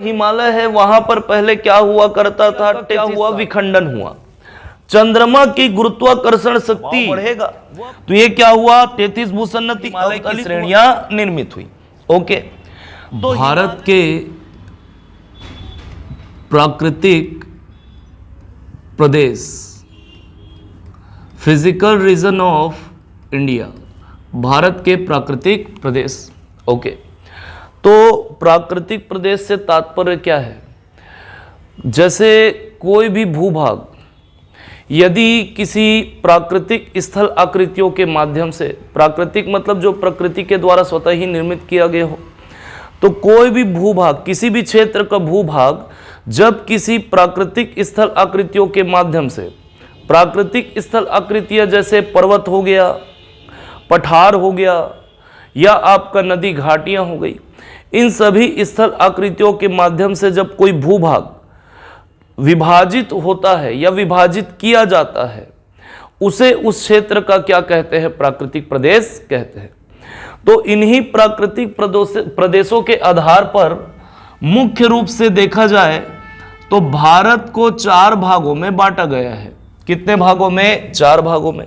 हिमालय है वहां पर पहले क्या हुआ करता था, क्या हुआ, विखंडन हुआ। चंद्रमा की गुरुत्वाकर्षण शक्ति बढ़ेगा तो ये क्या हुआ, 33 भूसन्नति हिमालय की श्रेणियां निर्मित हुई। ओके, तो भारत के प्राकृतिक प्रदेश, physical region of India, Bharat के प्राकृतिक प्रदेश। ओके, तो प्राकृतिक प्रदेश से तात्पर्य क्या है, जैसे कोई भी भूभाग यदि किसी प्राकृतिक स्थल आकृतियों के माध्यम से, प्राकृतिक मतलब जो प्रकृति के द्वारा स्वतः ही निर्मित किया गया हो, तो कोई भी भूभाग, किसी भी क्षेत्र का भूभाग जब किसी प्राकृतिक स्थल आकृतियों के माध्यम से, प्राकृतिक स्थल आकृतियां जैसे पर्वत हो गया, पठार हो गया, या आपका नदी घाटियां हो गई, इन सभी स्थल आकृतियों के माध्यम से जब कोई भूभाग विभाजित होता है या विभाजित किया जाता है, उसे उस क्षेत्र का क्या कहते हैं, प्राकृतिक प्रदेश कहते हैं। तो इन्हीं प्राकृतिक प्रदेशों के आधार पर मुख्य रूप से देखा जाए तो भारत को 4 भागों में बांटा गया है। कितने भागों में, 4 भागों में।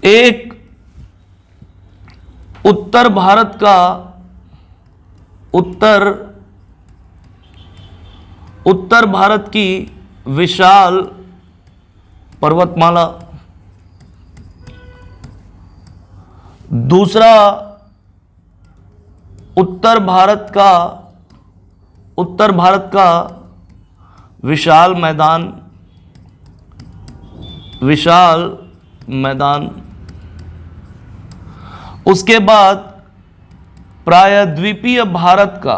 एक उत्तर भारत का, उत्तर भारत की विशाल पर्वतमाला, दूसरा उत्तर भारत का विशाल मैदान, उसके बाद प्रायद्वीपीय भारत का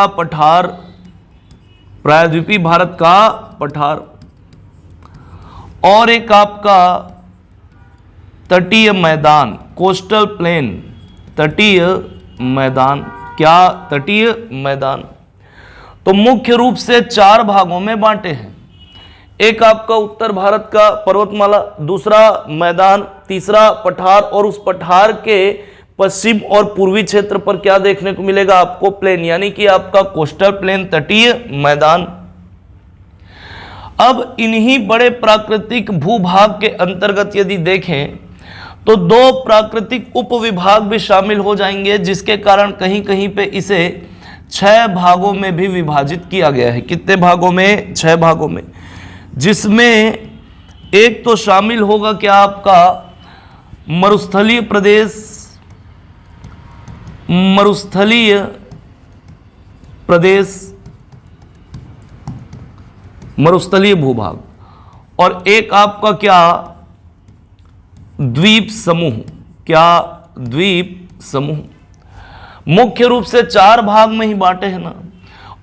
पठार, प्रायद्वीपीय भारत का पठार, और एक आपका तटीय मैदान, कोस्टल प्लेन, तटीय मैदान। क्या, तटीय मैदान। तो मुख्य रूप से 4 भागों में बांटे हैं। एक आपका उत्तर भारत का पर्वतमाला, दूसरा मैदान, तीसरा पठार, और उस पठार के पश्चिम और पूर्वी क्षेत्र पर क्या देखने को मिलेगा आपको, प्लेन, यानी कि आपका कोस्टल प्लेन, तटीय मैदान। अब इन्हीं बड़े प्राकृतिक भूभाग के अंतर्गत यदि देखें तो 2 प्राकृतिक उपविभाग भी शामिल हो जाएंगे, जिसके कारण कहीं कहीं पे इसे 6 भागों में भी विभाजित किया गया है। कितने भागों में, 6 भागों में, जिसमें एक तो शामिल होगा क्या आपका मरुस्थलीय भूभाग, और एक आपका क्या, द्वीप समूह। क्या, द्वीप समूह। मुख्य रूप से 4 भाग में ही बांटे हैं ना,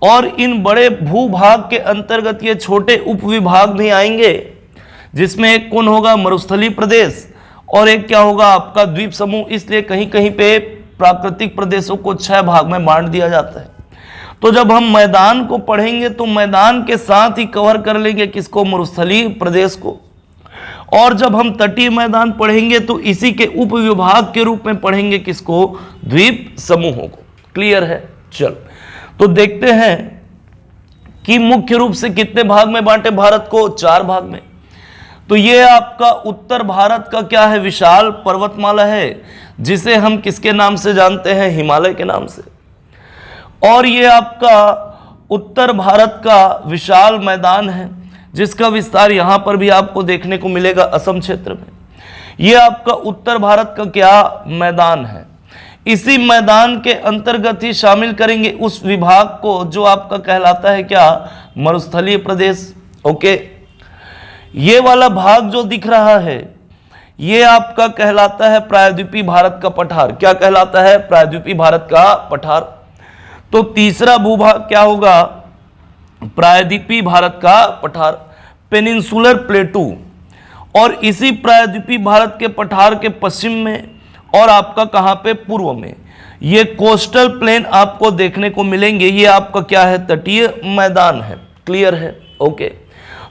और इन बड़े भूभाग के अंतर्गत ये छोटे उपविभाग भी आएंगे, जिसमें एक कौन होगा, मरुस्थलीय प्रदेश, और एक क्या होगा आपका द्वीप समूह। इसलिए कहीं कहीं पे प्राकृतिक प्रदेशों को 6 भाग में बांट दिया जाता है। तो जब हम मैदान को पढ़ेंगे तो मैदान के साथ ही कवर कर लेंगे किसको, मरुस्थलीय प्रदेश को, और जब हम तटीय मैदान पढ़ेंगे तो इसी के उपविभाग के रूप में पढ़ेंगे किसको, द्वीप समूहों को। क्लियर है। चल तो देखते हैं कि मुख्य रूप से कितने भाग में बांटे भारत को, 4 भाग में। तो ये आपका उत्तर भारत का क्या है, विशाल पर्वतमाला है, जिसे हम किसके नाम से जानते हैं, हिमालय के नाम से। और ये आपका उत्तर भारत का विशाल मैदान है, जिसका विस्तार यहां पर भी आपको देखने को मिलेगा असम क्षेत्र में। ये आपका उत्तर भारत का क्या मैदान है। इसी मैदान के अंतर्गत ही शामिल करेंगे उस विभाग को जो आपका कहलाता है क्या, मरुस्थलीय प्रदेश। ओके, ये वाला भाग जो दिख रहा है ये आपका कहलाता है प्रायद्वीपीय भारत का पठार। क्या कहलाता है, प्रायद्वीपीय भारत का पठार। तो तीसरा भूभाग क्या होगा, प्रायद्वीपीय भारत का पठार, पेनिनसुलर प्लेटू। और इसी प्रायद्वीपीय भारत के पठार के पश्चिम में और आपका कहां पे, पूर्व में, ये कोस्टल प्लेन आपको देखने को मिलेंगे। ये आपका क्या है, तटीय मैदान है। क्लियर है। ओके,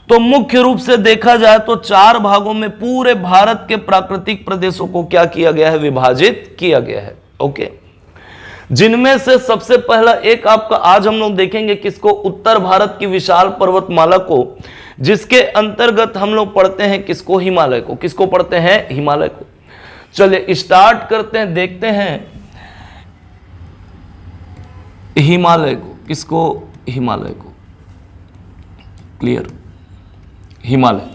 तो मुख्य रूप से देखा जाए तो 4 भागों में पूरे भारत के प्राकृतिक प्रदेशों को क्या किया गया है, विभाजित किया गया है। ओके, जिनमें से सबसे पहला एक आपका आज हम लोग देखेंगे किसको, उत्तर भारत की विशाल पर्वतमाला को, जिसके अंतर्गत हम लोग पढ़ते हैं किसको, हिमालय को। किसको पढ़ते हैं, हिमालय को। चलिए स्टार्ट करते हैं, देखते हैं हिमालय को। किसको, हिमालय को। क्लियर, हिमालय।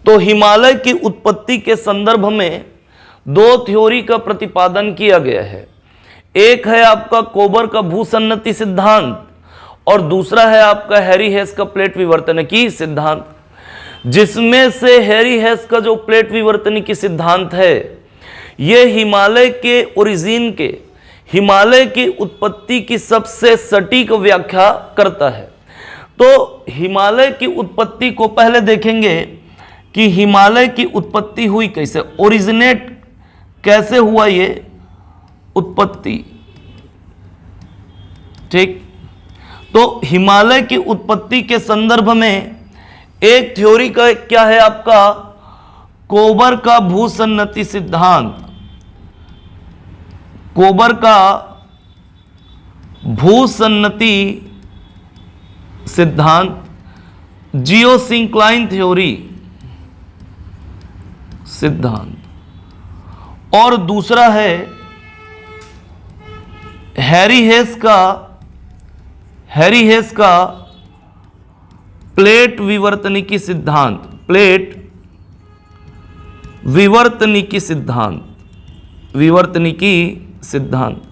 तो हिमालय की उत्पत्ति के संदर्भ में 2 थ्योरी का प्रतिपादन किया गया है। एक है आपका कोबर का भूसन्नति सिद्धांत और दूसरा है आपका हैरी हेस का प्लेट विवर्तनिकी सिद्धांत, जिसमें से हैरी हेस का जो प्लेट विवर्तनिकी सिद्धांत है यह हिमालय के ओरिजिन के, हिमालय की उत्पत्ति की सबसे सटीक व्याख्या करता है। तो हिमालय की उत्पत्ति को पहले देखेंगे कि हिमालय की उत्पत्ति हुई कैसे, ओरिजिनेट कैसे हुआ ये उत्पत्ति। ठीक, तो हिमालय की उत्पत्ति के संदर्भ में एक थ्योरी का क्या है आपका, कोबर का भूसन्नति सिद्धांत। कोबर का भूसन्नति सिद्धांत, जियोसिंक्लाइन थ्योरी सिद्धांत, और दूसरा है हैरी हेस का प्लेट विवर्तनिकी सिद्धांत, प्लेट विवर्तनिकी सिद्धांत।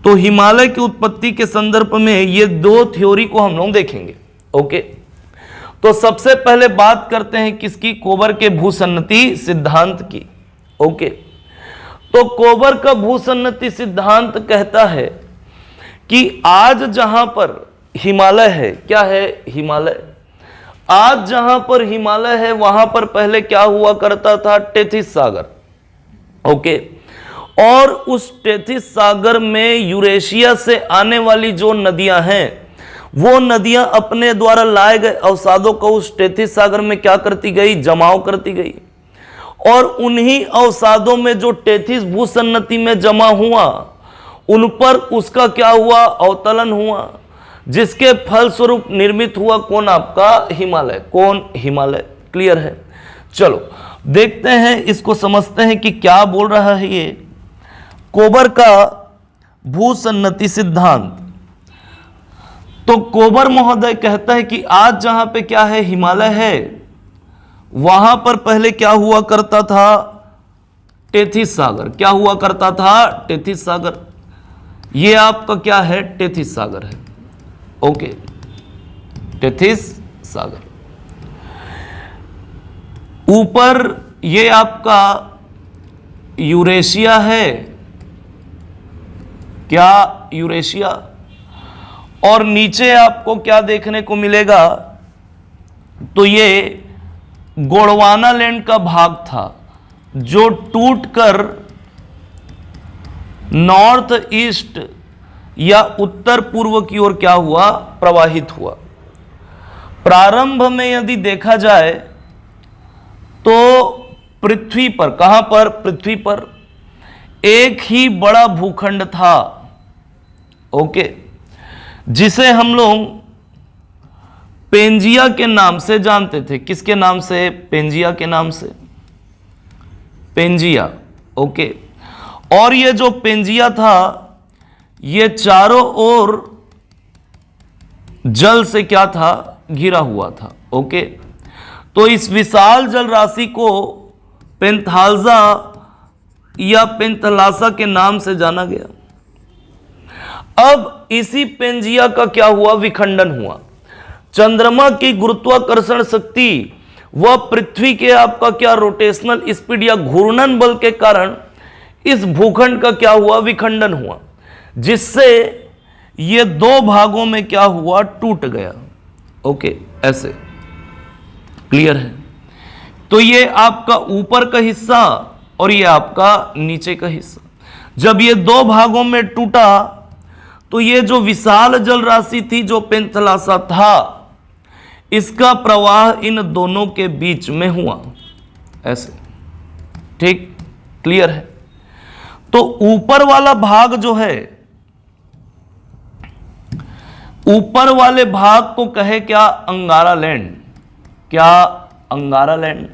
तो हिमालय की उत्पत्ति के संदर्भ में ये 2 थ्योरी को हम लोग देखेंगे। ओके, तो सबसे पहले बात करते हैं किसकी, कोबर के भूसन्नति सिद्धांत की। ओके, तो कोबर का भूसन्नति सिद्धांत कहता है कि आज जहां पर हिमालय है, क्या है, हिमालय, आज जहां पर हिमालय है वहां पर पहले क्या हुआ करता था, टेथिस सागर। ओके, और उस टेथिस सागर में यूरेशिया से आने वाली जो नदियां हैं वो नदियां अपने द्वारा लाए गए अवसादों को उस टेथिस सागर में क्या करती गई, जमाव करती गई, और उन्हीं अवसादों में जो टेथिस भूसन्नति में जमा हुआ उन पर उसका क्या हुआ, अवतलन हुआ, जिसके फलस्वरूप निर्मित हुआ कौन, आपका हिमालय। कौन, हिमालय। क्लियर है। चलो देखते हैं, इसको समझते हैं कि क्या बोल रहा है ये कोबर का भूसन्नति सिद्धांत। तो कोबर महोदय कहता है कि आज जहां पे क्या है, हिमालय है, वहां पर पहले क्या हुआ करता था, टेथिस सागर। क्या हुआ करता था, टेथिस सागर। ये आपका क्या है, टेथिस सागर है। ओके, टेथिस सागर। ऊपर ये आपका यूरेशिया है, क्या, यूरेशिया, और नीचे आपको क्या देखने को मिलेगा, तो ये गोंडवाना लैंड का भाग था जो टूटकर नॉर्थ ईस्ट या उत्तर पूर्व की ओर क्या हुआ, प्रवाहित हुआ। प्रारंभ में यदि देखा जाए तो पृथ्वी पर, कहां पर, पृथ्वी पर एक ही बड़ा भूखंड था। ओके, जिसे हम लोग पेंजिया के नाम से जानते थे। किसके नाम से, पेंजिया के नाम से, पेंजिया। ओके, और ये जो पेंजिया था ये चारों ओर जल से क्या था, घिरा हुआ था। ओके, तो इस विशाल जल राशि को पेंथाल्जा या पेंथलासा के नाम से जाना गया। अब इसी पेंजिया का क्या हुआ, विखंडन हुआ। चंद्रमा की गुरुत्वाकर्षण शक्ति व पृथ्वी के आपका क्या रोटेशनल स्पीड या घूर्णन बल के कारण इस भूखंड का क्या हुआ, विखंडन हुआ, जिससे ये 2 भागों में क्या हुआ, टूट गया। ओके, ऐसे। क्लियर है। तो ये आपका ऊपर का हिस्सा और ये आपका नीचे का हिस्सा, जब ये 2 भागों में टूटा तो ये जो विशाल जल राशि थी जो पेंथलासा था, इसका प्रवाह इन दोनों के बीच में हुआ, ऐसे। ठीक, क्लियर है। तो ऊपर वाला भाग जो है, ऊपर वाले भाग को कहे क्या? अंगारा लैंड। क्या? अंगारा लैंड।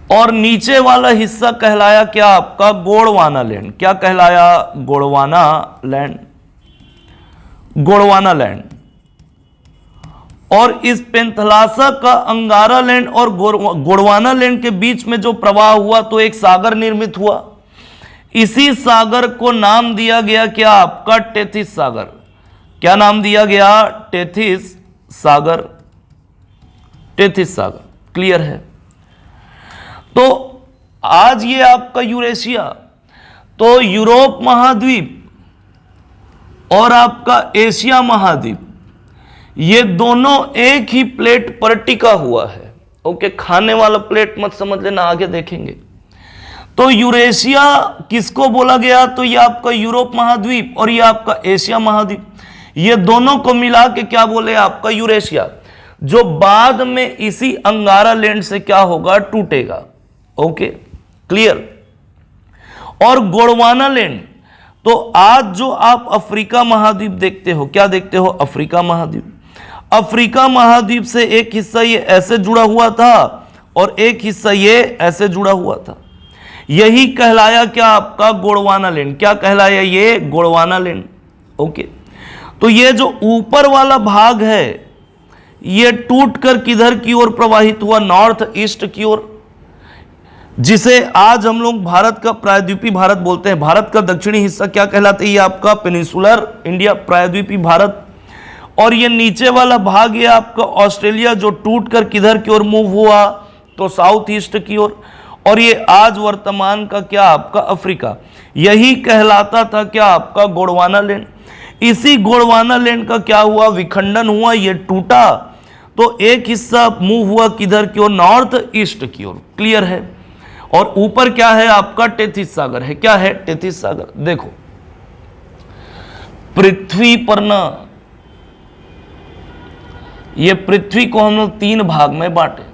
और नीचे वाला हिस्सा कहलाया क्या आपका? गोंडवाना लैंड। क्या कहलाया? गोंडवाना लैंड। गोंडवाना लैंड। और इस पेंथलासा का अंगारा लैंड और गोंडवाना लैंड के बीच में जो प्रवाह हुआ तो एक सागर निर्मित हुआ। इसी सागर को नाम दिया गया क्या आपका? टेथिस सागर। क्या नाम दिया गया? टेथिस सागर। टेथिस सागर। क्लियर है। तो आज ये आपका यूरेशिया, तो यूरोप महाद्वीप और आपका एशिया महाद्वीप, ये दोनों एक ही प्लेट पर टिका हुआ है। ओके, खाने वाला प्लेट मत समझ लेना, आगे देखेंगे। तो यूरेशिया किसको बोला गया? तो ये आपका यूरोप महाद्वीप और ये आपका एशिया महाद्वीप, ये दोनों को मिला के क्या बोले? आपका यूरेशिया, जो बाद में इसी अंगारा लैंड से क्या होगा? टूटेगा। Okay, clear. और गोंडवाना लैंड, तो आज जो आप अफ्रीका महाद्वीप देखते हो, क्या देखते हो? अफ्रीका महाद्वीप। अफ्रीका महाद्वीप से एक हिस्सा ये ऐसे जुड़ा हुआ था और एक हिस्सा ये ऐसे जुड़ा हुआ था। यही कहलाया क्या आपका? गोंडवाना लैंड। क्या कहलाया? ये गोंडवाना लैंड। ओके, तो ये जो ऊपर वाला भाग है ये टूटकर किधर की ओर प्रवाहित हुआ? नॉर्थ ईस्ट की ओर, जिसे आज हम लोग भारत का प्रायद्वीपीय भारत बोलते हैं। भारत का दक्षिणी हिस्सा क्या कहलाता है? ये आपका पेनिसुलर इंडिया, प्रायद्वीपीय भारत। और ये नीचे वाला भाग ये आपका ऑस्ट्रेलिया, जो टूटकर किधर की ओर मूव हुआ? तो साउथ ईस्ट की ओर। और ये आज वर्तमान का क्या आपका? अफ्रीका। यही कहलाता था क्या आपका? गोंडवाना लैंड। इसी गोंडवाना लैंड का क्या हुआ? विखंडन हुआ, ये टूटा, तो एक हिस्सा मूव हुआ किधर की ओर? नॉर्थ ईस्ट की ओर। क्लियर है। और ऊपर क्या है आपका? टेथिस सागर है। क्या है? टेथिस सागर। देखो, पृथ्वी पर ना, ये पृथ्वी को हम लोग 3 भाग में बांटे।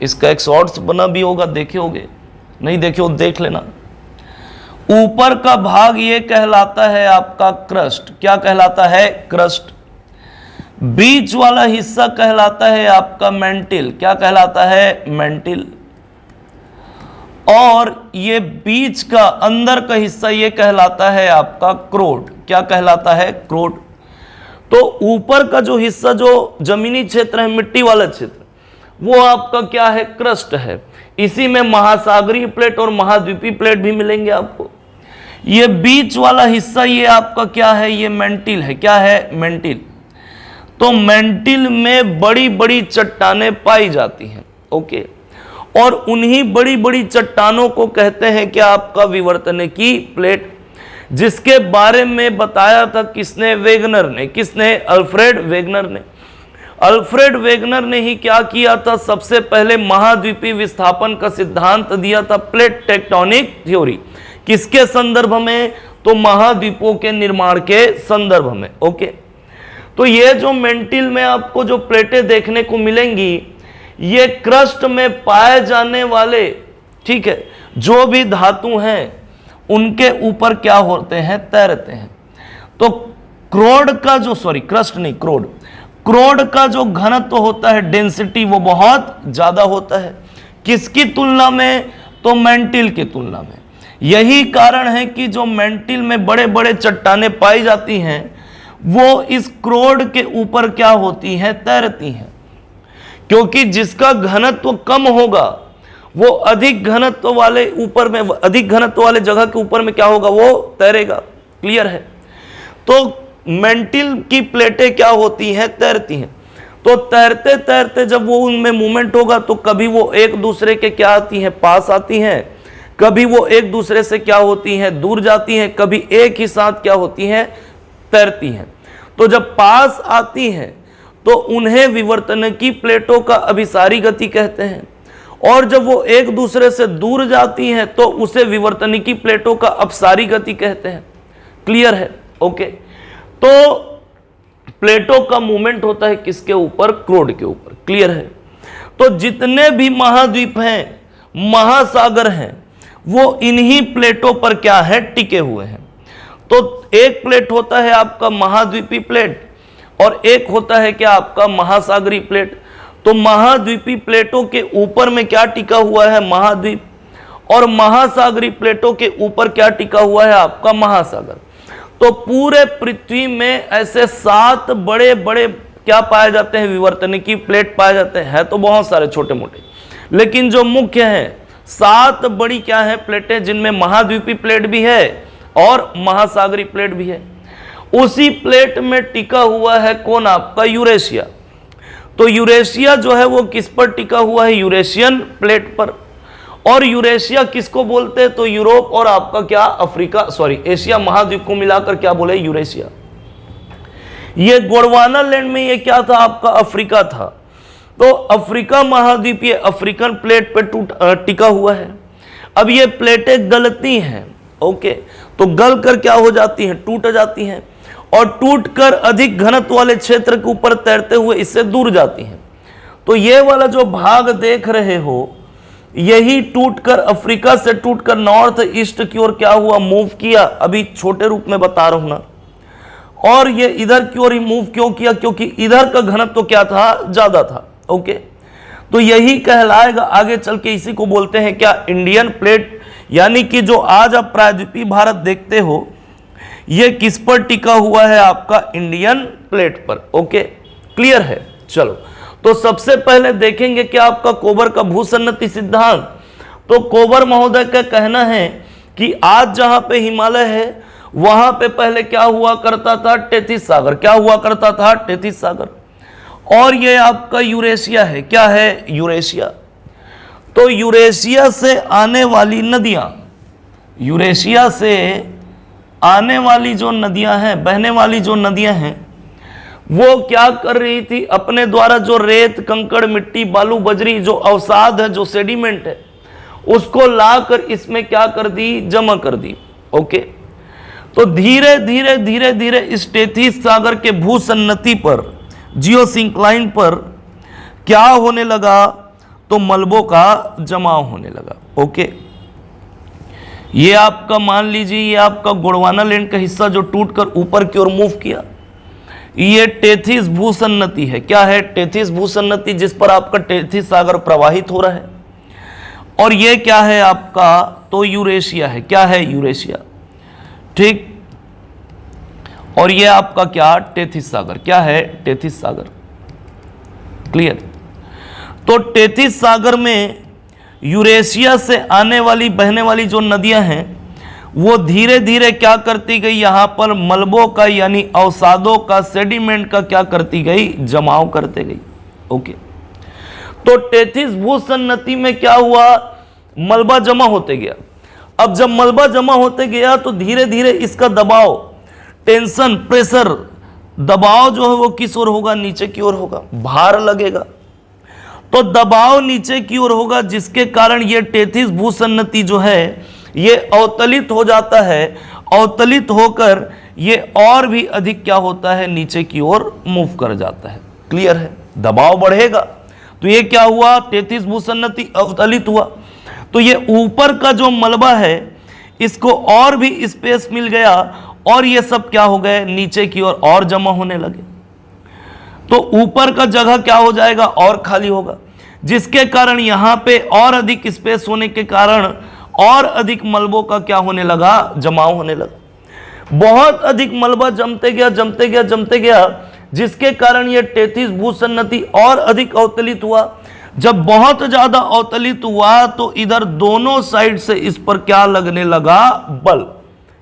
इसका एक शॉर्ट्स बना भी होगा, देखे होगे, नहीं देखे हो देख लेना। ऊपर का भाग ये कहलाता है आपका क्रस्ट। क्या कहलाता है? क्रस्ट। बीच वाला हिस्सा कहलाता है आपका मेंटिल। क्या कहलाता है? मेंटिल। और ये बीच का अंदर का हिस्सा ये कहलाता है आपका क्रोड। क्या कहलाता है? क्रोड। तो ऊपर का जो हिस्सा, जो जमीनी क्षेत्र है, मिट्टी वाला क्षेत्र, वो आपका क्या है? क्रस्ट है। इसी में महासागरीय प्लेट और महाद्वीपीय प्लेट भी मिलेंगे आपको। ये बीच वाला हिस्सा ये आपका क्या है? ये मेंटिल है। क्या है? मेंटिल। तो मेंटिल में बड़ी बड़ी चट्टानें पाई जाती हैं। ओके, और उन्हीं बड़ी बड़ी चट्टानों को कहते हैं क्या आपका? विवर्तनिकी प्लेट, जिसके बारे में बताया था किसने? वेगनर ने। किसने? अल्फ्रेड वेगनर ने। अल्फ्रेड वेगनर ने ही क्या किया था? सबसे पहले महाद्वीपीय विस्थापन का सिद्धांत दिया था, प्लेट टेक्टोनिक थ्योरी। किसके संदर्भ में? तो महाद्वीपों के निर्माण के संदर्भ में। ओके, तो ये जो मेंटिल में आपको जो प्लेटें देखने को मिलेंगी, ये क्रस्ट में पाए जाने वाले, ठीक है, जो भी धातु हैं उनके ऊपर क्या होते हैं? तैरते हैं। तो क्रोड का जो, सॉरी क्रस्ट नहीं, क्रोड, क्रोड का जो घनत्व होता है, डेंसिटी, वो बहुत ज्यादा होता है। किसकी तुलना में? तो मेंटिल की तुलना में। यही कारण है कि जो मेंटिल में बड़े बड़े चट्टानें पाई जाती हैं, वो इस क्रोड के ऊपर क्या होती हैं? तैरती हैं। क्योंकि जिसका घनत्व कम होगा वो अधिक घनत्व वाले ऊपर में, अधिक घनत्व वाले जगह के ऊपर में क्या होगा? वो तैरेगा। क्लियर है। तो मेंटिल की प्लेटें क्या होती हैं? तैरती हैं। तो तैरते तैरते जब वो उनमें मूवमेंट होगा तो कभी वो एक दूसरे के क्या आती हैं? पास आती हैं, कभी वो एक दूसरे से क्या होती हैं? दूर जाती हैं, कभी एक ही साथ क्या होती हैं? तैरती हैं। तो जब पास आती हैं तो उन्हें विवर्तनिकी प्लेटों का अभिसारी गति कहते हैं, और जब वो एक दूसरे से दूर जाती हैं तो उसे विवर्तनिकी प्लेटों का अपसारी गति कहते हैं। क्लियर है। ओके, तो प्लेटों का मूवमेंट होता है किसके ऊपर? क्रोड के ऊपर। क्लियर है? तो जितने भी महाद्वीप हैं, महासागर हैं, वो इन्हीं प्लेटों पर क्या है? टिके हुए हैं। तो एक प्लेट होता है आपका महाद्वीपी प्लेट और एक होता है क्या? आपका महासागरी प्लेट। तो महाद्वीपी प्लेटों के ऊपर में क्या टिका हुआ है? महाद्वीप। और महासागरी प्लेटों के ऊपर क्या टिका हुआ है? आपका महासागर। तो पूरे पृथ्वी में ऐसे 7 बड़े बड़े क्या पाए जाते हैं? विवर्तनिकी प्लेट पाए जाते हैं। है तो बहुत सारे छोटे मोटे, लेकिन जो मुख्य है 7 बड़ी क्या है? प्लेटें, जिनमें महाद्वीपी प्लेट भी है और महासागरी प्लेट भी है। उसी प्लेट में टिका हुआ है कौन? आपका यूरेशिया। तो यूरेशिया जो है वो किस पर टिका हुआ है? यूरेशियन प्लेट पर। और यूरेशिया किसको बोलते हैं? तो यूरोप और आपका क्या? अफ्रीका, सॉरी, एशिया महाद्वीप को मिलाकर क्या बोले? यूरेशिया। ये गोंडवाना लैंड में ये क्या था? आपका अफ्रीका था। तो अफ्रीका महाद्वीप ये अफ्रीकन प्लेट पे टिका हुआ है। अब ये प्लेटें गलती हैं, ओके, तो गल कर क्या हो जाती हैं? टूट जाती हैं और टूटकर अधिक घनत्व वाले क्षेत्र के ऊपर तैरते हुए इससे दूर जाती हैं। तो ये वाला जो भाग देख रहे हो, यही टूटकर अफ्रीका से टूटकर नॉर्थ ईस्ट की ओर क्या हुआ? मूव किया। अभी छोटे रूप में बता रहा हूं ना। और ये इधर की ओर ही मूव क्यों किया? क्योंकि इधर का घनत्व तो क्या था? ज्यादा था। ओके, तो यही कहलाएगा आगे चल के, इसी को बोलते हैं क्या? Indian plate. यानी कि जो आज आप प्रायद्वीपीय भारत देखते हो, ये किस पर टिका हुआ है? आपका इंडियन प्लेट पर। ओके, क्लियर है? चलो, तो सबसे पहले देखेंगे क्या? आपका कोबर का भूसन्नति सिद्धांत। तो कोबर महोदय का कहना है कि आज जहां पे हिमालय है वहां पे पहले क्या हुआ करता था? टेथिस सागर। क्या हुआ करता था? टेथिस सागर। और ये आपका यूरेशिया है। क्या है? यूरेशिया। तो यूरेशिया से आने वाली नदियां, यूरेशिया से आने वाली जो नदियां हैं, बहने वाली जो नदियां हैं, वो क्या कर रही थी? अपने द्वारा जो रेत, कंकड़, मिट्टी, बालू, बजरी, जो अवसाद है, जो सेडिमेंट है, उसको लाकर इसमें क्या कर दी? जमा कर दी। ओके, तो धीरे धीरे धीरे धीरे इस टेथिस सागर के भूसन्नति पर, जियोसिंक्लाइन पर क्या होने लगा? तो मलबों का जमाव होने लगा। ओके, ये आपका मान लीजिए, ये आपका गोंडवाना लैंड का हिस्सा जो टूटकर ऊपर की ओर मूव किया, ये टेथिस भूसन्नति है। क्या है? टेथिस भूसन्नति, जिस पर आपका टेथिस सागर प्रवाहित हो रहा है। और ये क्या है आपका? तो यूरेशिया है। क्या है? यूरेशिया। ठीक, और ये आपका क्या? टेथिस सागर। क्या है? टेथिस सागर। क्लियर? तो टेथिस सागर में यूरेशिया से आने वाली, बहने वाली जो नदियां हैं, वो धीरे धीरे क्या करती गई? यहां पर मलबों का, यानी अवसादों का, सेडिमेंट का क्या करती गई? जमाव करते गई। ओके, तो टेथिस भूसन्नति में क्या हुआ? मलबा जमा होते गया। अब जब मलबा जमा होते गया तो धीरे धीरे इसका दबाव, टेंशन, प्रेशर, दबाव जो है वो किस ओर होगा? नीचे की ओर होगा। भार लगेगा तो दबाव नीचे की ओर होगा, जिसके कारण ये टेथिस भूसन्नति जो है ये अवतलित हो जाता है। अवतलित होकर ये और भी अधिक क्या होता है? नीचे की ओर मूव कर जाता है। क्लियर है? दबाव बढ़ेगा तो ये क्या हुआ? टेथिस भूसन्नति अवतलित हुआ। तो ये ऊपर का जो मलबा है इसको और भी स्पेस मिल गया और ये सब क्या हो गए? नीचे की ओर और जमा होने लगे। तो ऊपर का जगह क्या हो जाएगा? और खाली होगा, जिसके कारण यहां पे और अधिक स्पेस होने के कारण और अधिक मलबों का क्या होने लगा? जमाव होने लगा। बहुत अधिक मलबा जमते गया, जमते गया, जमते गया, जिसके कारण यह टेथिस भूसन्नति और अधिक अवतलित हुआ। जब बहुत ज्यादा अवतलित हुआ तो इधर दोनों साइड से इस पर क्या लगने लगा? बल।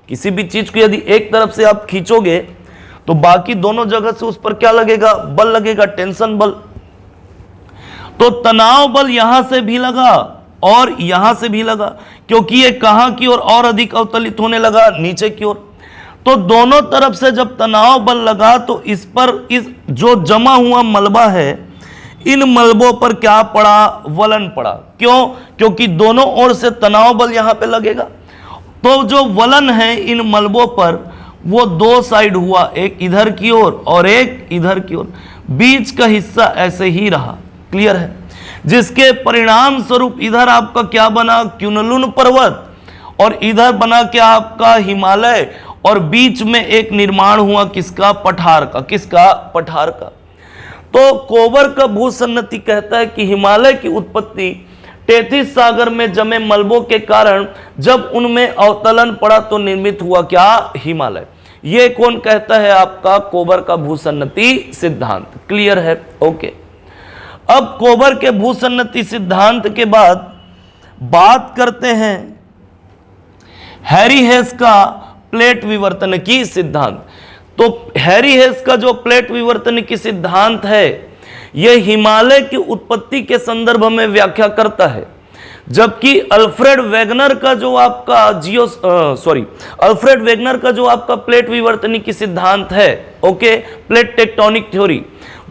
किसी भी चीज को यदि एक तरफ से आप खींचोगे तो बाकी दोनों जगह से उस पर क्या लगेगा? बल लगेगा, टेंशन बल। तो तनाव बल यहां से भी लगा और यहां से भी लगा, क्योंकि ये कहां की ओर और अधिक अवतलित होने लगा? नीचे की ओर। तो दोनों तरफ से जब तनाव बल लगा तो इस पर, इस जो जमा हुआ मलबा है, इन मलबों पर क्या पड़ा? वलन पड़ा। क्यों? क्योंकि दोनों ओर से तनाव बल यहां पे लगेगा। तो जो वलन है इन मलबों पर, वो दो साइड हुआ, एक इधर की ओर और एक इधर की ओर, बीच का हिस्सा ऐसे ही रहा। क्लियर है? जिसके परिणाम स्वरूप इधर आपका क्या बना, क्युनलुन पर्वत, और इधर बना क्या आपका हिमालय, और बीच में एक निर्माण हुआ किसका, पठार का। किसका, पठार का। तो कोबर का भूसन्नति कहता है कि हिमालय की उत्पत्ति टेथिस सागर में जमे मलबों के कारण जब उनमें अवतलन पड़ा तो निर्मित हुआ क्या, हिमालय। ये कौन कहता है, आपका कोबर का भूसन्नति सिद्धांत। क्लियर है? ओके। अब कोबर के भूसन्नति सिद्धांत के बाद बात करते हैं हैरी हेस का प्लेट विवर्तन की सिद्धांत। तो हैरी हेस का जो प्लेट विवर्तन की सिद्धांत है, यह हिमालय की उत्पत्ति के संदर्भ में व्याख्या करता है, जबकि अल्फ्रेड वेगनर का जो आपका अल्फ्रेड वेगनर का जो आपका प्लेट विवर्तनी की सिद्धांत है, ओके, प्लेट टेक्टोनिक थ्योरी,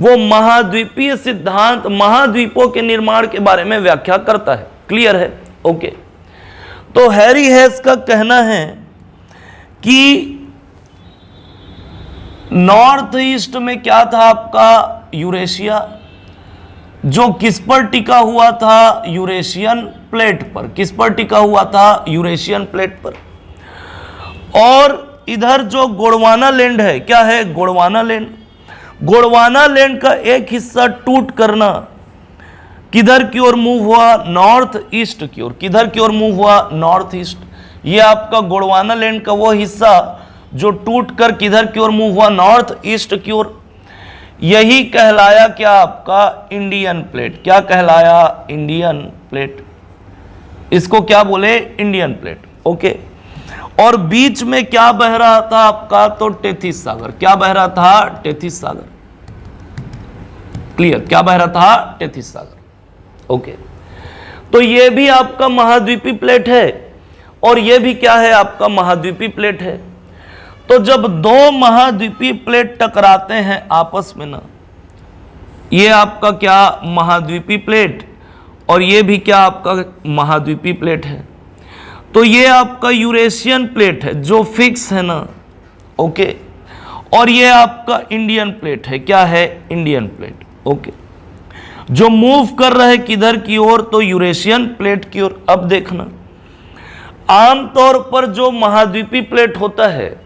वो महाद्वीपीय सिद्धांत, महाद्वीपों के निर्माण के बारे में व्याख्या करता है। क्लियर है? ओके। तो हैरी हेस का कहना है कि नॉर्थ ईस्ट में क्या था आपका, यूरेशिया, जो किस पर टिका हुआ था, यूरेशियन प्लेट पर। किस पर टिका हुआ था, यूरेशियन प्लेट पर। और इधर जो गोंडवाना लैंड है, क्या है, गोंडवाना लैंड। गोंडवाना लैंड का एक हिस्सा टूट करना किधर की ओर मूव हुआ, नॉर्थ ईस्ट की ओर। किधर की ओर मूव हुआ, नॉर्थ ईस्ट। ये आपका गोंडवाना लैंड का वो हिस्सा जो टूट कर किधर की ओर मूव हुआ, नॉर्थ ईस्ट की ओर। यही कहलाया क्या, आपका इंडियन प्लेट। क्या कहलाया, इंडियन प्लेट। इसको क्या बोले, इंडियन प्लेट। ओके। और बीच में क्या बह रहा था आपका, तो टेथिस सागर। क्या बह रहा था, टेथिस सागर। क्लियर? क्या बह रहा था, टेथिस सागर। ओके। तो ये भी आपका महाद्वीपीय प्लेट है और ये भी क्या है, आपका महाद्वीपीय प्लेट है। तो जब दो महाद्वीपीय प्लेट टकराते हैं आपस में ना, ये आपका क्या, महाद्वीपीय प्लेट, और ये भी क्या आपका महाद्वीपीय प्लेट है। तो ये आपका यूरेशियन प्लेट है जो फिक्स है ना, ओके, और ये आपका इंडियन प्लेट है। क्या है, इंडियन प्लेट। ओके। जो मूव कर रहे किधर की ओर, तो यूरेशियन प्लेट की ओर। अब देखना, आमतौर पर जो महाद्वीपीय प्लेट होता है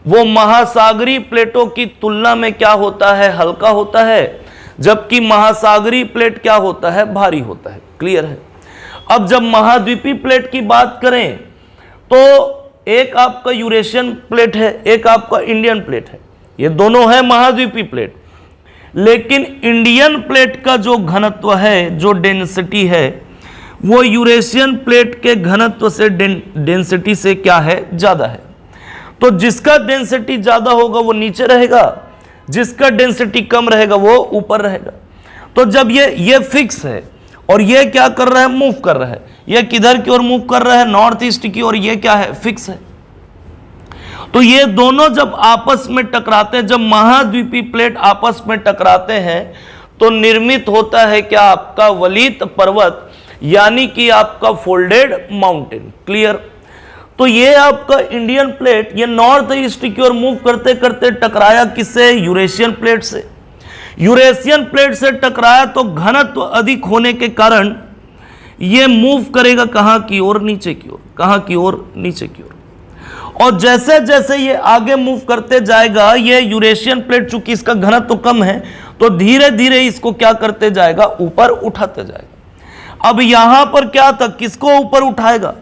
वो महासागरीय प्लेटों की तुलना में क्या होता है, हल्का होता है, जबकि महासागरीय प्लेट क्या होता है, भारी होता है। क्लियर है? अब जब महाद्वीपीय प्लेट की बात करें तो एक आपका यूरेशियन प्लेट है, एक आपका इंडियन प्लेट है, ये दोनों है महाद्वीपीय प्लेट। लेकिन इंडियन प्लेट का जो घनत्व है, जो डेंसिटी है, वो यूरेशियन प्लेट के घनत्व से डेंसिटी से क्या है, ज्यादा है। तो जिसका डेंसिटी ज्यादा होगा वो नीचे रहेगा, जिसका डेंसिटी कम रहेगा वो ऊपर रहेगा। तो जब ये फिक्स है और ये क्या कर रहा है, मूव कर रहा है, ये किधर की ओर मूव कर रहा है, नॉर्थ ईस्ट की ओर, ये क्या है, फिक्स है। तो ये दोनों जब आपस में टकराते हैं, जब महाद्वीपीय प्लेट आपस में टकराते हैं तो निर्मित होता है क्या, आपका वलित पर्वत, यानी कि आपका फोल्डेड माउंटेन। क्लियर? तो ये आपका इंडियन प्लेट ये नॉर्थ ईस्ट की ओर मूव करते करते टकराया किससे, यूरेशियन प्लेट से। यूरेशियन प्लेट से टकराया तो घनत्व अधिक होने के कारण ये मूव करेगा कहां की ओर, नीचे की ओर। कहां की ओर, नीचे की ओर। और जैसे जैसे ये आगे मूव करते जाएगा, ये यूरेशियन प्लेट चूंकि इसका घनत्व कम है तो धीरे धीरे इसको क्या करते जाएगा, ऊपर उठाते जाएगा। अब यहां पर क्या था, किसको ऊपर उठाएगा,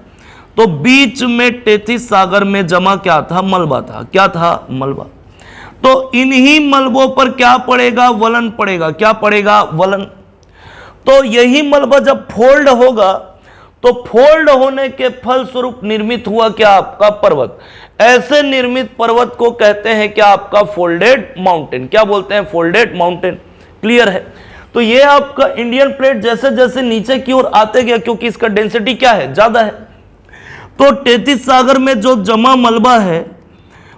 तो बीच में टेथिस सागर में जमा क्या था, मलबा था। क्या था, मलबा। तो इन्हीं मलबों पर क्या पड़ेगा, वलन पड़ेगा। क्या पड़ेगा, वलन। तो यही मलबा जब फोल्ड होगा तो फोल्ड होने के फलस्वरूप निर्मित हुआ क्या, आपका पर्वत। ऐसे निर्मित पर्वत को कहते हैं क्या, आपका फोल्डेड माउंटेन। क्या बोलते हैं, फोल्डेड माउंटेन। क्लियर है? तो ये आपका इंडियन प्लेट जैसे जैसे नीचे की ओर आते गया, क्योंकि इसका डेंसिटी क्या है, ज्यादा है, तो टेथिस सागर में जो जमा मलबा है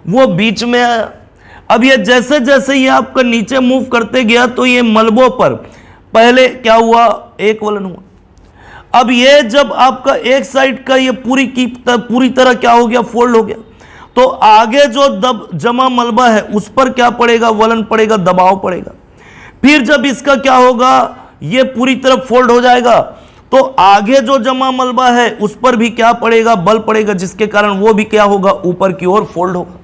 वो बीच में आया। अब ये जैसे जैसे ये आपका नीचे मूव करते गया तो ये मलबों पर पहले क्या हुआ, एक वलन हुआ। अब ये जब आपका एक साइड का ये पूरी तरह क्या हो गया, फोल्ड हो गया, तो आगे जो जमा मलबा है उस पर क्या पड़ेगा, वलन पड़ेगा, दबाव पड़ेगा। फिर जब इसका क्या होगा, ये पूरी तरफ फोल्ड हो जाएगा, तो आगे जो जमा मलबा है उस पर भी क्या पड़ेगा, बल पड़ेगा, जिसके कारण वो भी क्या होगा, ऊपर की ओर फोल्ड होगा।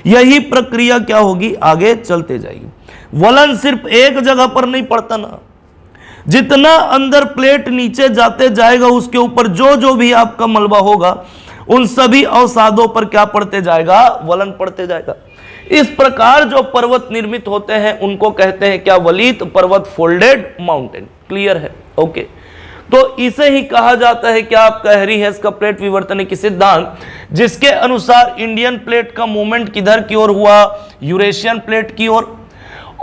यही प्रक्रिया क्या होगी, आगे चलते जाएगी। वलन सिर्फ एक जगह पर नहीं पड़ता ना, जितना अंदर प्लेट नीचे जाते जाएगा उसके ऊपर जो जो भी आपका मलबा होगा उन सभी अवसादों पर क्या पड़ते जाएगा, वलन पड़ते जाएगा। इस प्रकार जो पर्वत निर्मित होते हैं उनको कहते हैं क्या, वलित पर्वत, फोल्डेड माउंटेन। क्लियर है, ओके। तो इसे ही कहा जाता है क्या, आपका हैरी हेस का प्लेट विवर्तन की सिद्धांत, जिसके अनुसार इंडियन प्लेट का मूवमेंट किधर की ओर हुआ, यूरेशियन प्लेट की ओर,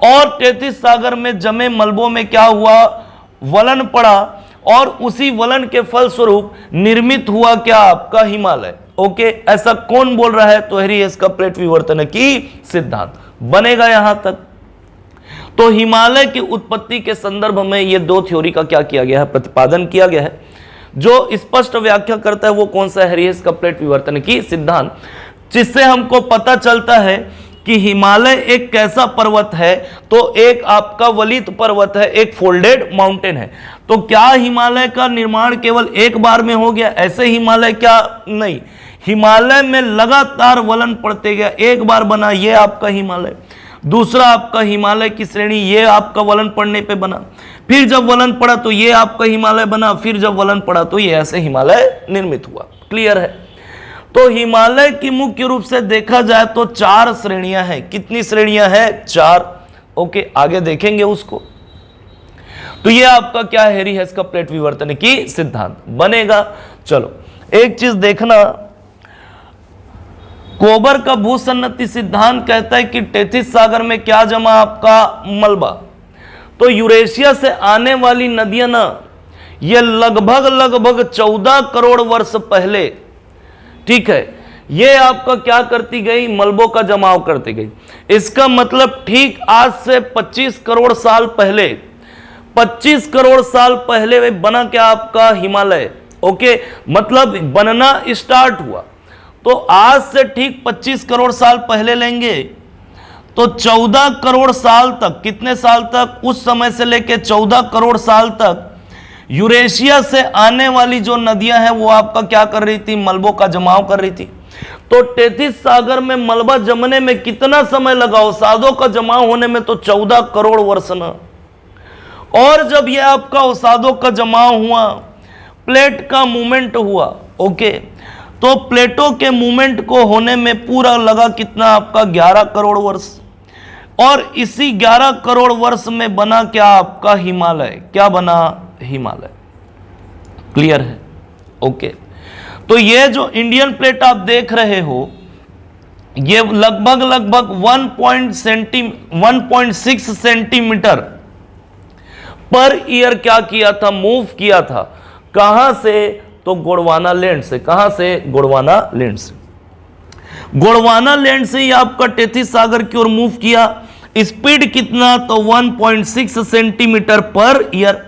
और तैतीस सागर में जमे मलबों में क्या हुआ, वलन पड़ा, और उसी वलन के फलस्वरूप निर्मित हुआ क्या, आपका हिमालय। ओके, ऐसा कौन बोल रहा है, तो हैरी हेस का प्लेट विवर्तन की सिद्धांत बनेगा यहां तक। तो हिमालय की उत्पत्ति के संदर्भ में ये दो थ्योरी का क्या किया गया है, प्रतिपादन किया गया है। जो स्पष्ट व्याख्या करता है वो कौन सा, हैरी हेस का प्लेट विवर्तन की सिद्धांत, जिससे हमको पता चलता है कि हिमालय एक कैसा पर्वत है, तो एक आपका वलित पर्वत है, एक फोल्डेड माउंटेन है। तो क्या हिमालय का निर्माण केवल एक बार में हो गया, ऐसे हिमालय क्या, नहीं, हिमालय में लगातार वलन पड़ते गया, एक बार बना ये आपका हिमालय, दूसरा आपका हिमालय की श्रेणी ये आपका वलन पड़ने पे बना, फिर जब वलन पड़ा तो ये आपका हिमालय बना, फिर जब वलन पड़ा तो ये ऐसे हिमालय निर्मित हुआ। क्लियर है। तो हिमालय की मुख्य रूप से देखा जाए तो चार श्रेणियां हैं। कितनी श्रेणियां हैं, चार। ओके, आगे देखेंगे उसको। तो ये आपका क्या, हैरी हेस का प्लेट विवर्तन की सिद्धांत बनेगा। चलो एक चीज देखना, कोबर का भूसन्नति सिद्धांत कहता है कि तैतीस सागर में क्या जमा, आपका मलबा। तो यूरेशिया से आने वाली नदियां ना, ये लगभग 14 करोड़ वर्ष पहले, ठीक है, ये आपका क्या करती गई, मलबों का जमाव करती गई। इसका मतलब ठीक आज से 25 करोड़ साल पहले, 25 करोड़ साल पहले बना क्या, आपका हिमालय। ओके, मतलब बनना स्टार्ट हुआ। तो आज से ठीक 25 करोड़ साल पहले लेंगे तो 14 करोड़ साल तक, कितने साल तक, उस समय से लेके 14 करोड़ साल तक यूरेशिया से आने वाली जो नदियां हैं वो आपका क्या कर रही थी, मलबों का जमाव कर रही थी। तो तैतीस सागर में मलबा जमने में कितना समय लगा, अवसादों का जमाव होने में तो 14 करोड़ वर्ष ना। और जब ये आपका अवसादों का जमाव हुआ, प्लेट का मूवमेंट हुआ, ओके, तो प्लेटों के मूवमेंट को होने में पूरा लगा कितना, आपका 11 करोड़ वर्ष। और इसी 11 करोड़ वर्ष में बना क्या, आपका हिमालय। क्या बना, हिमालय। क्लियर है, ओके। तो ये जो इंडियन प्लेट आप देख रहे हो, ये लगभग 1.6 सेंटीमीटर पर ईयर क्या किया था, मूव किया था। कहां से, तो गोंडवाना लैंड से। कहां से, गोंडवाना लैंड से। गोंडवाना लैंड से ही आपका तैतीस सागर की ओर मूव किया। स्पीड कितना, तो 1.6 सेंटीमीटर पर ईयर।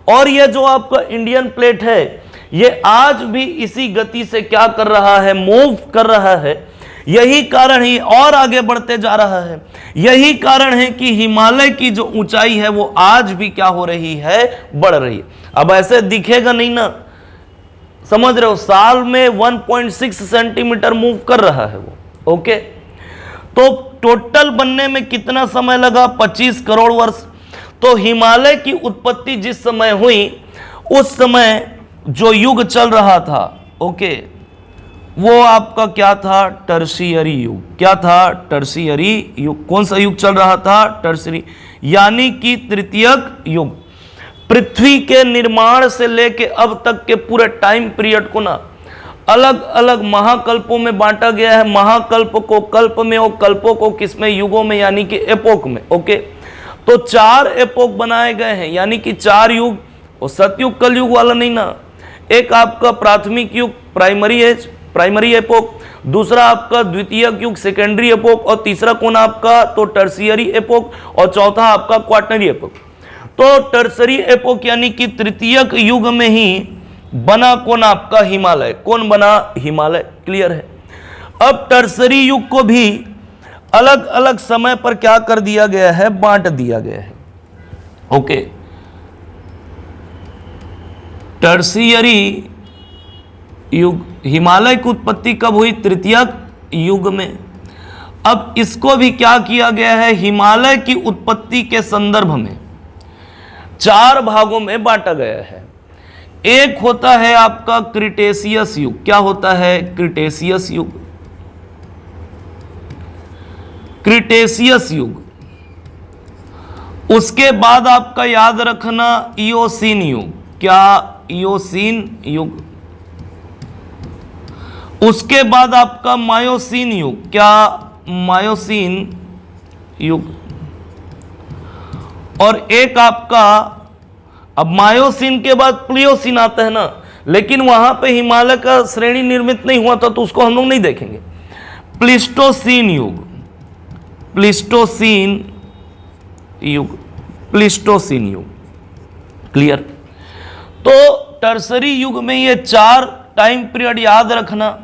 और ये जो आपका इंडियन प्लेट है, ये आज भी इसी गति से क्या कर रहा है, मूव कर रहा है। यही कारण ही और आगे बढ़ते जा रहा है। यही कारण है कि हिमालय की जो ऊंचाई है वो आज भी क्या हो रही है, बढ़ रही है। अब ऐसे दिखेगा नहीं ना, समझ रहे हो, साल में 1.6 सेंटीमीटर मूव कर रहा है वो। ओके, तो टोटल बनने में कितना समय लगा, 25 करोड़ वर्ष। तो हिमालय की उत्पत्ति जिस समय हुई, उस समय जो युग चल रहा था, ओके, वो आपका क्या था, टर्शियरी युग। क्या था, टर्शियरी युग। कौन सा युग चल रहा था, टर्शियरी, यानी कि तृतीयक युग। पृथ्वी के निर्माण से लेके अब तक के पूरे टाइम पीरियड को ना अलग अलग महाकल्पों में बांटा गया है। महाकल्प को कल्प में और कल्पों को किसमें, युगों में, यानी कि एपोक में। ओके, तो 4 एपोक बनाए गए हैं, यानी कि 4 युग। और सतयुग कलयुग वाला नहीं ना, एक आपका प्राथमिक युग, प्राइमरी एज, प्राइमरी एपोक, दूसरा आपका द्वितीयक युग, सेकेंडरी एपोक, और तीसरा कौन आपका, तो टर्शियरी एपोक, और चौथा आपका क्वार्टनरी एपोक। तो टर्शरी एपोक यानी कि तृतीयक युग में ही बना कौन, आपका हिमालय। कौन बना, हिमालय। क्लियर है। अब टर्सरी युग को भी अलग अलग समय पर क्या कर दिया गया है, बांट दिया गया है। ओके, टर्सियरी युग, हिमालय की उत्पत्ति कब हुई, तृतीयक युग में। अब इसको भी क्या किया गया है, हिमालय की उत्पत्ति के संदर्भ में 4 भागों में बांटा गया है। एक होता है आपका क्रिटेशियस युग। क्या होता है, क्रिटेशियस युग, क्रिटेशियस युग। उसके बाद आपका याद रखना इयोसीन युग। क्या, इयोसीन युग। उसके बाद आपका मायोसीन युग। क्या, मायोसीन युग। और एक आपका, अब मायोसीन के बाद प्लियोसीन आता है ना, लेकिन वहां पे हिमालय का श्रेणी निर्मित नहीं हुआ था, तो उसको हम लोग नहीं देखेंगे। प्लिस्टोसीन युग, प्लिस्टोसीन युग, प्लिस्टोसीन युग। क्लियर। तो टर्सरी युग में ये 4 टाइम पीरियड याद रखना।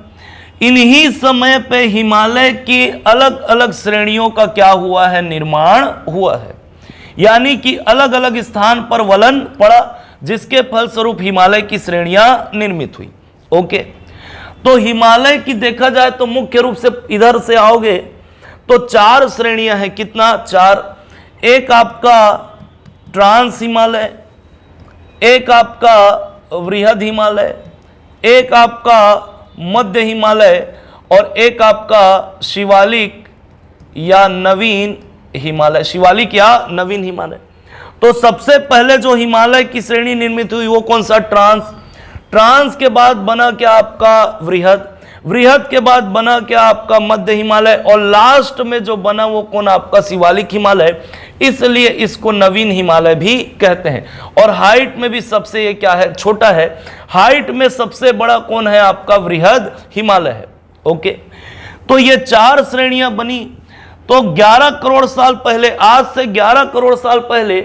इन्हीं समय पे हिमालय की अलग अलग श्रेणियों का क्या हुआ है, निर्माण हुआ है। यानी कि अलग अलग स्थान पर वलन पड़ा, जिसके फलस्वरूप हिमालय की श्रेणियां निर्मित हुई। ओके, तो हिमालय की देखा जाए तो मुख्य रूप से इधर से आओगे तो 4 श्रेणियां हैं। कितना, 4। एक आपका ट्रांस हिमालय, एक आपका वृहद हिमालय, एक आपका मध्य हिमालय, और एक आपका शिवालिक या नवीन हिमालय। शिवालिक या नवीन हिमालय। तो सबसे पहले जो हिमालय की श्रेणी निर्मित हुई वो कौन सा, ट्रांस। ट्रांस के बाद बना क्या आपका वृहद। वृहद के बाद बना क्या आपका मध्य हिमालय, और लास्ट में जो बना वो कौन, आपका शिवालिक हिमालय। इसलिए इसको नवीन हिमालय भी कहते हैं। और हाइट में भी सबसे ये क्या है, छोटा है। हाइट में सबसे बड़ा कौन है, आपका वृहद हिमालय है। ओके, तो ये 4 श्रेणियां बनी। तो 11 करोड़ साल पहले, आज से 11 करोड़ साल पहले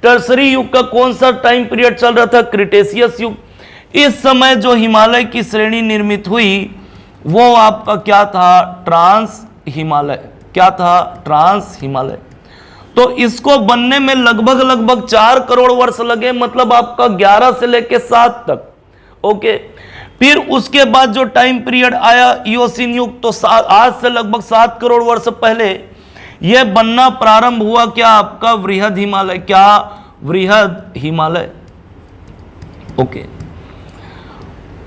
टर्सरी युग का कौन सा टाइम पीरियड चल रहा था, क्रिटेशियस युग। इस समय जो हिमालय की श्रेणी निर्मित हुई वो आपका क्या था, ट्रांस हिमालय। क्या था, ट्रांस हिमालय। तो इसको बनने में लगभग 4 करोड़ वर्ष लगे, मतलब आपका 11 से लेके 7 तक। ओके, फिर उसके बाद जो टाइम पीरियड आया इयोसीन युग, तो आज से लगभग 7 करोड़ वर्ष पहले यह बनना प्रारंभ हुआ क्या, आपका वृहद हिमालय। क्या, वृहद हिमालय। Okay,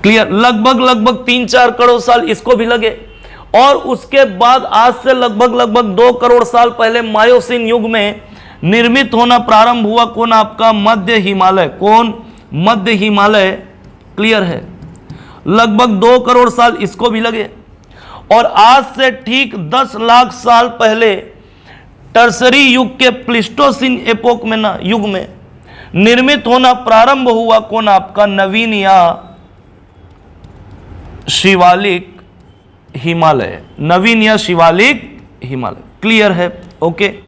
clear. लगभग 3-4 करोड़ साल इसको भी लगे। और उसके बाद आज से लगभग 2 करोड़ साल पहले मायोसीन युग में निर्मित होना प्रारंभ हुआ कौन, आपका मध्य हिमालय। कौन, मध्य हिमालय। क्लियर है। लगभग 2 करोड़ साल इसको भी लगे। और आज से ठीक 10 लाख साल पहले टर्सरी युग के प्लिस्टोसिन एपोक में ना, युग में निर्मित होना प्रारंभ हुआ कौन, आपका नवीन या शिवालिक हिमालय। नवीन या शिवालिक हिमालय। क्लियर है। ओके।